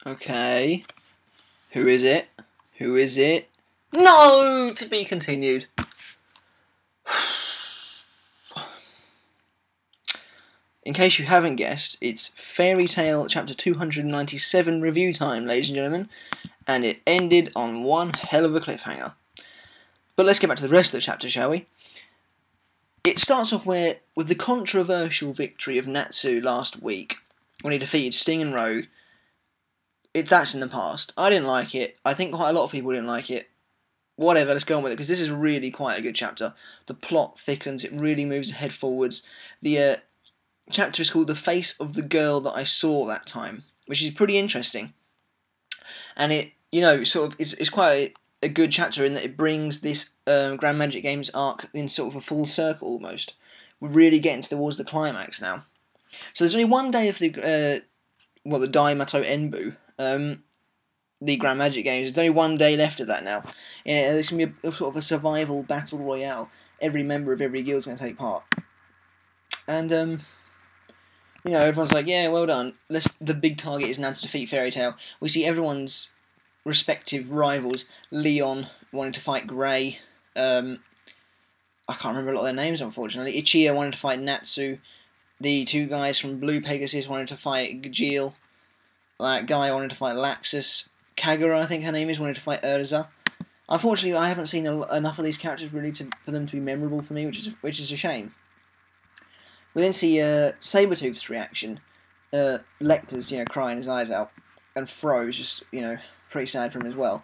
Okay. Who is it? Who is it? No! To be continued. In case you haven't guessed, it's Fairy Tail Chapter 297 review time, ladies and gentlemen, and it ended on one hell of a cliffhanger. But let's get back to the rest of the chapter, shall we? It starts off with the controversial victory of Natsu last week, when he defeated Sting and Rogue. That's in the past. I didn't like it. I think quite a lot of people didn't like it. Whatever, let's go on with it, because this is really quite a good chapter. The plot thickens, it really moves ahead forwards. The chapter is called The Face of the Girl That I Saw That Time, which is pretty interesting. And it, it's quite a good chapter in that it brings this Grand Magic Games arc in sort of a full circle almost. We're really getting towards the climax now. So there's only one day of the Daimato Enbu, the Grand Magic Games. There's only one day left of that now. There's going to be a sort of a survival battle royale. Every member of every guild's going to take part. And, everyone's like, yeah, well done. The big target is now to defeat Fairy Tail. We see everyone's respective rivals. Leon wanting to fight Grey. I can't remember a lot of their names, unfortunately. Ichiya wanted to fight Natsu. The two guys from Blue Pegasus wanted to fight Jellal. That guy wanted to fight Laxus. Kagura, I think her name is, wanted to fight Urza. Unfortunately, I haven't seen enough of these characters really for them to be memorable for me, which is a shame. We then see Sabretooth's reaction. Lecter's, crying his eyes out. And Fro's just, pretty sad for him as well.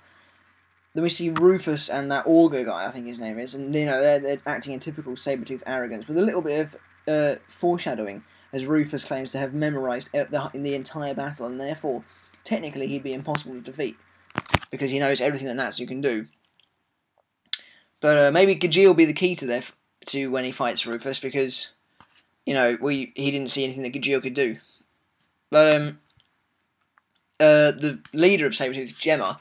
Then we see Rufus and that Augur guy, I think his name is. And, they're acting in typical Sabretooth arrogance with a little bit of foreshadowing, as Rufus claims to have memorised the entire battle, and therefore, technically, he'd be impossible to defeat. Because he knows everything that Natsu can do. But maybe Gajeel will be the key to when he fights Rufus, because... he didn't see anything that Gajeel could do. But, the leader of Sabretooth, Gemma,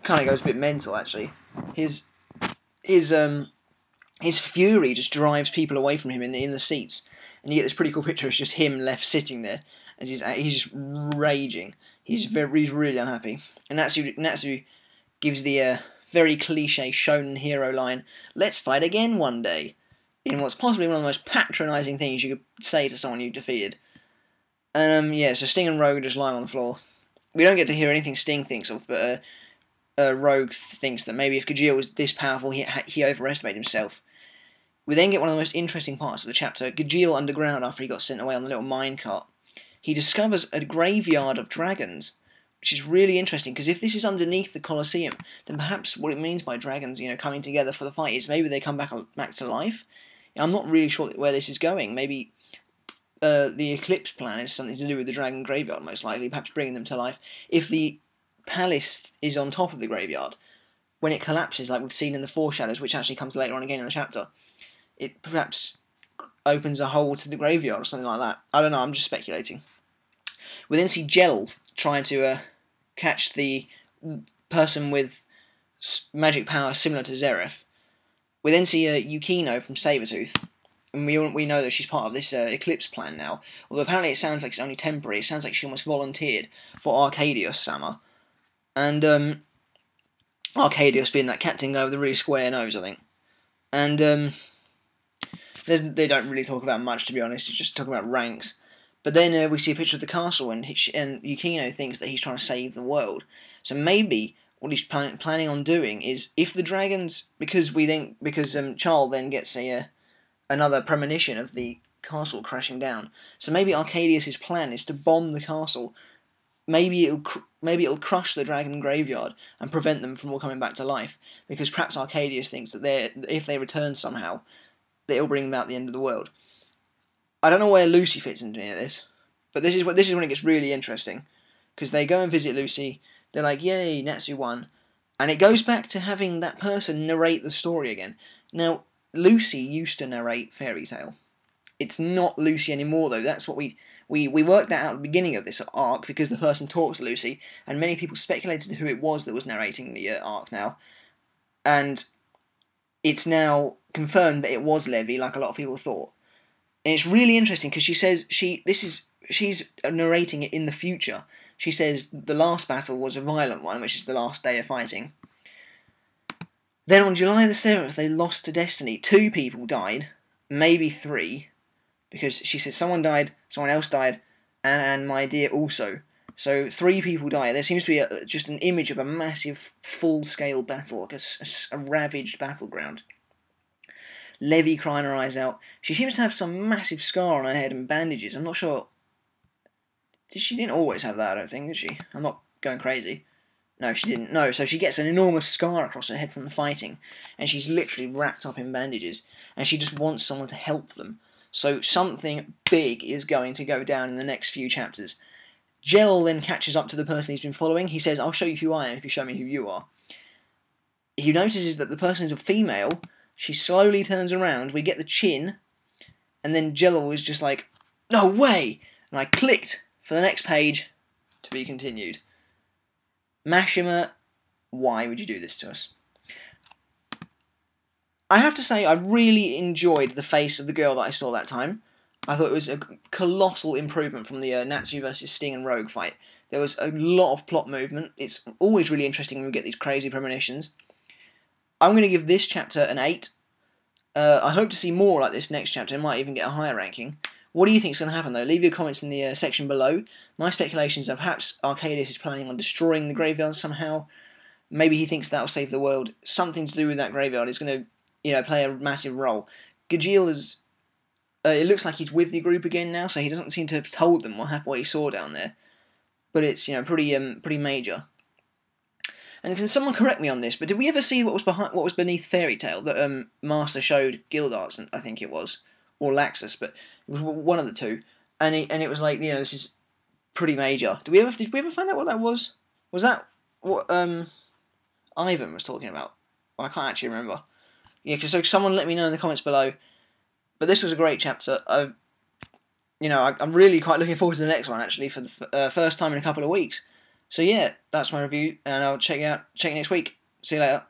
kind of goes a bit mental, actually. His fury just drives people away from him in the seats. And you get this pretty cool picture of just him left sitting there. As he's just raging. He's really unhappy. And Natsu gives the very cliche shonen hero line, "Let's fight again one day," in what's possibly one of the most patronising things you could say to someone you defeated. So Sting and Rogue are just lying on the floor. We don't get to hear anything Sting thinks of, but Rogue thinks that maybe if Gajeel was this powerful, he overestimated himself. We then get one of the most interesting parts of the chapter. Gajeel underground, after he got sent away on the little minecart, he discovers a graveyard of dragons, which is really interesting, because if this is underneath the Colosseum, then perhaps what it means by dragons, coming together for the fight is maybe they come back to life. I'm not really sure where this is going. Maybe the Eclipse plan is something to do with the dragon graveyard, most likely, perhaps bringing them to life. If the palace is on top of the graveyard, when it collapses, like we've seen in the foreshadows, which actually comes later on again in the chapter, it perhaps opens a hole to the graveyard or something like that. I don't know, I'm just speculating. We then see Jellal trying to catch the person with magic power similar to Zeref. We then see Yukino from Sabretooth, and we know that she's part of this Eclipse plan now. Although apparently it sounds like it's only temporary. It sounds like she almost volunteered for Arcadius-sama. And Arcadius being that captain guy with a really square nose, I think. And they don't really talk about much, to be honest. It's just talking about ranks. But then we see a picture of the castle, and Yukino thinks that he's trying to save the world. So maybe what he's planning on doing is, if the dragons, because Charles then gets another premonition of the castle crashing down. So maybe Arcadius's plan is to bomb the castle. Maybe it'll crush the dragon graveyard and prevent them from all coming back to life. Because perhaps Arcadius thinks that if they return somehow, that it'll bring about the end of the world. I don't know where Lucy fits into any of this, but this is when it gets really interesting, because they go and visit Lucy. They're like, "Yay, Natsu won," and it goes back to having that person narrate the story again. Now, Lucy used to narrate Fairy Tail. It's not Lucy anymore, though. That's what we worked that out at the beginning of this arc, because the person talks to Lucy, and many people speculated who it was that was narrating the arc now, and it's now confirmed that it was Levy, like a lot of people thought. And it's really interesting, because she says this is she's narrating it in the future. She says the last battle was a violent one, which is the last day of fighting. Then on July the 7th, they lost to Destiny. 2 people died, maybe 3, because she said someone died, someone else died, and my dear also. So 3 people died. There seems to be just an image of a massive full-scale battle, like a ravaged battleground. Levy crying her eyes out. She seems to have some massive scar on her head and bandages. I'm not sure. She didn't always have that, I don't think, did she? I'm not going crazy. No, she didn't. No, so she gets an enormous scar across her head from the fighting, and she's literally wrapped up in bandages, and she just wants someone to help them. So something big is going to go down in the next few chapters. Jellal then catches up to the person he's been following. He says, I'll show you who I am if you show me who you are. He notices that the person is a female. She slowly turns around. We get the chin, and then Jellal is just like, no way! And I clicked for the next page to be continued. Mashima, why would you do this to us? I have to say, I really enjoyed the face of the girl that I saw that time. I thought it was a colossal improvement from the Natsu versus Sting and Rogue fight. There was a lot of plot movement. It's always really interesting when we get these crazy premonitions. I'm going to give this chapter an 8. I hope to see more like this next chapter. It might even get a higher ranking. What do you think is going to happen, though? Leave your comments in the section below. My speculations are perhaps Arcadius is planning on destroying the graveyard somehow. Maybe he thinks that'll save the world. Something to do with that graveyard is going to, play a massive role. Jellal is... it looks like he's with the group again now, so he doesn't seem to have told them what he saw down there. But it's, pretty major. And can someone correct me on this? But did we ever see what was beneath Fairy Tail that Master showed Gildarts? I think it was, or Laxus, but it was one of the two. And it was like, this is pretty major. Did we ever find out what that was? Was that what Ivan was talking about? Well, I can't actually remember. Yeah, so someone let me know in the comments below. But this was a great chapter. I'm really quite looking forward to the next one, actually, for the first time in a couple of weeks. So yeah, that's my review, and I'll check you next week. See you later.